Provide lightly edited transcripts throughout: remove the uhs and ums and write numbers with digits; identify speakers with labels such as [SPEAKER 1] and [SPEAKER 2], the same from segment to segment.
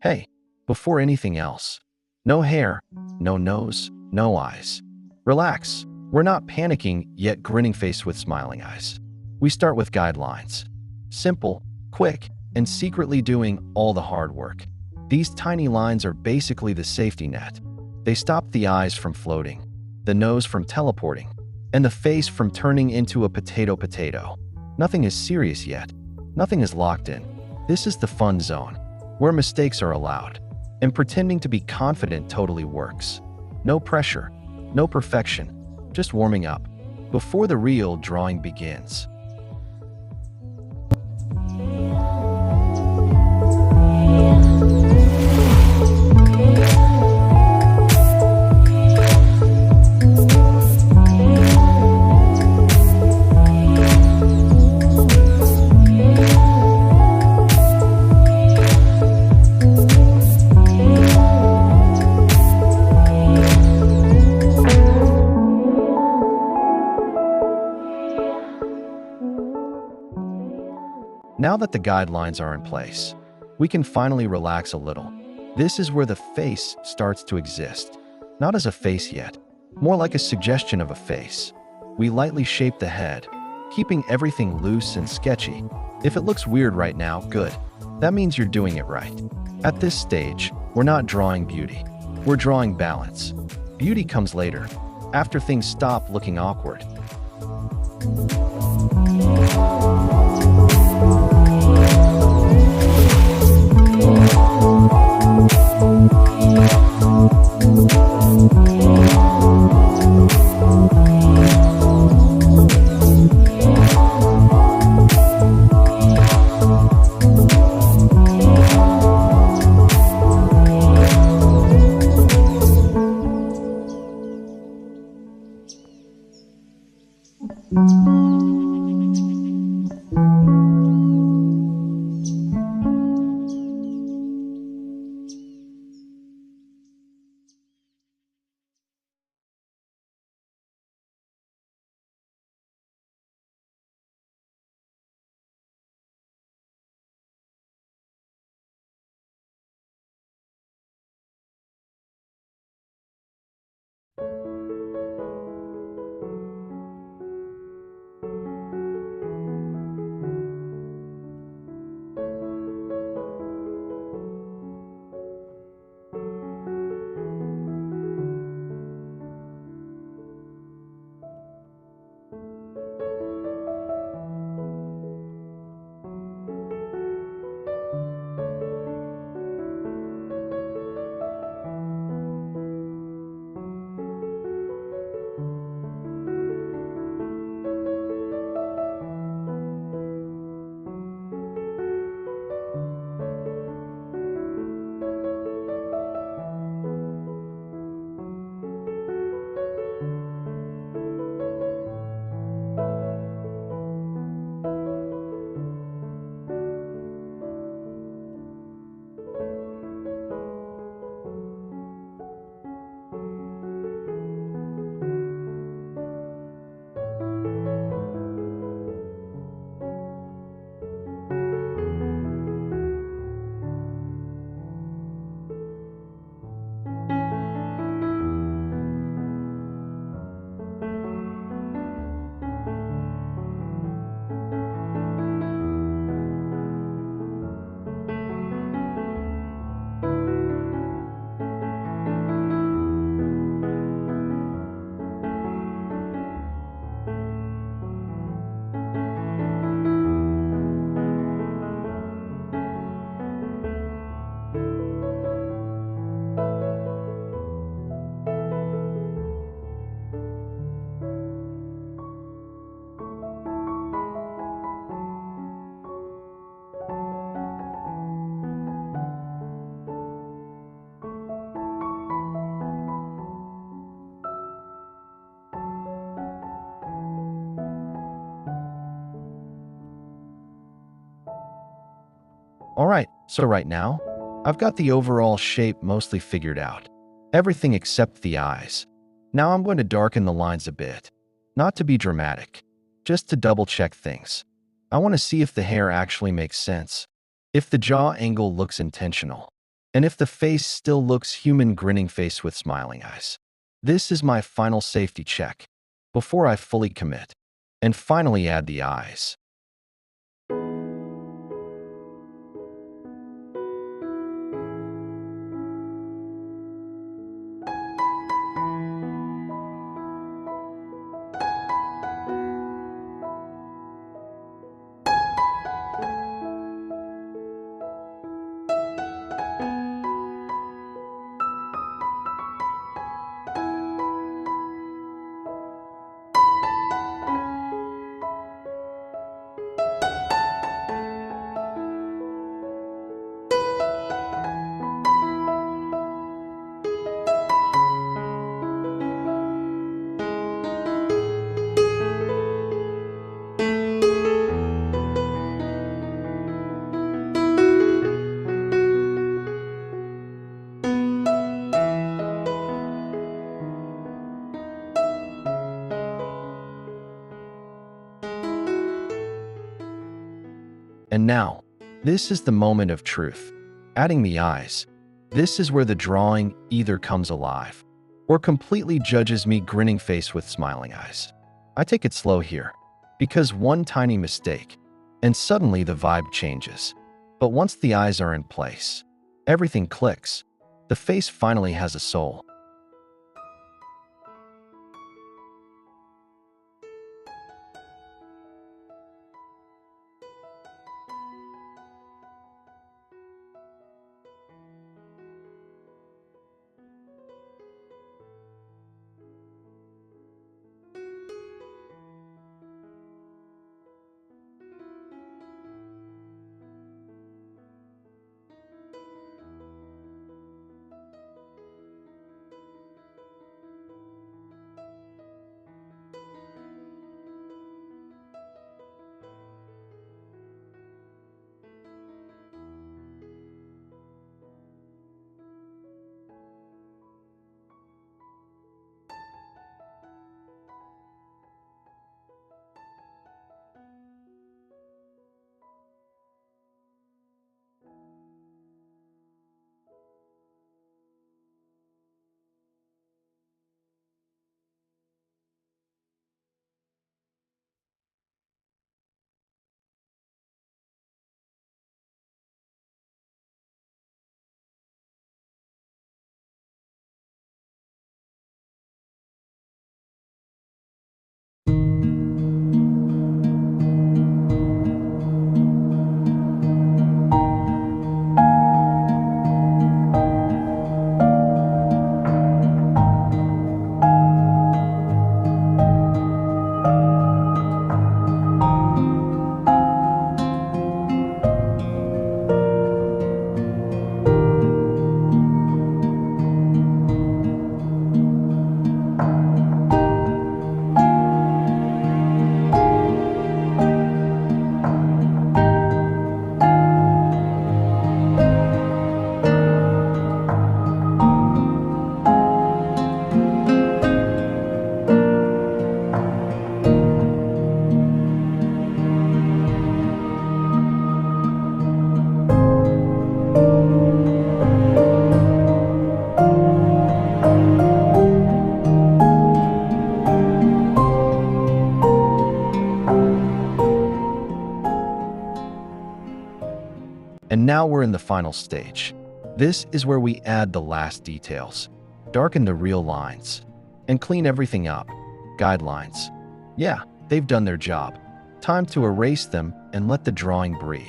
[SPEAKER 1] Hey, before anything else, no hair, no nose, no eyes. Relax. We're not panicking, yet grinning face with smiling eyes. We start with guidelines. Simple, quick, and secretly doing all the hard work. These tiny lines are basically the safety net. They stop the eyes from floating, the nose from teleporting, and the face from turning into a potato. Nothing is serious yet. Nothing is locked in. This is the fun zone, where mistakes are allowed, and pretending to be confident totally works. No pressure, no perfection, just warming up before the real drawing begins. Now that the guidelines are in place, we can finally relax a little. This is where the face starts to exist. Not as a face yet, more like a suggestion of a face. We lightly shape the head, keeping everything loose and sketchy. If it looks weird right now, good. That means you're doing it right. At this stage, we're not drawing beauty. We're drawing balance. Beauty comes later, after things stop looking awkward. Alright, so right now, I've got the overall shape mostly figured out. Everything except the eyes. Now I'm going to darken the lines a bit. Not to be dramatic, just to double check things. I want to see if the hair actually makes sense. If the jaw angle looks intentional. And if the face still looks human, grinning face with smiling eyes, this is my final safety check before I fully commit. And finally add the eyes. And now, this is the moment of truth. Adding the eyes. This is where the drawing either comes alive or completely judges me, grinning face with smiling eyes. I take it slow here, because one tiny mistake, and suddenly the vibe changes. But once the eyes are in place, everything clicks. The face finally has a soul. And now we're in the final stage. This is where we add the last details, darken the real lines, and clean everything up. Guidelines. Yeah, they've done their job. Time to erase them and let the drawing breathe.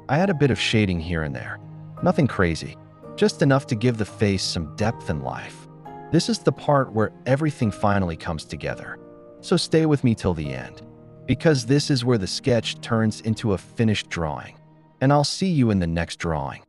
[SPEAKER 1] I add a bit of shading here and there. Nothing crazy, just enough to give the face some depth and life. This is the part where everything finally comes together. So stay with me till the end, because this is where the sketch turns into a finished drawing. And I'll see you in the next drawing.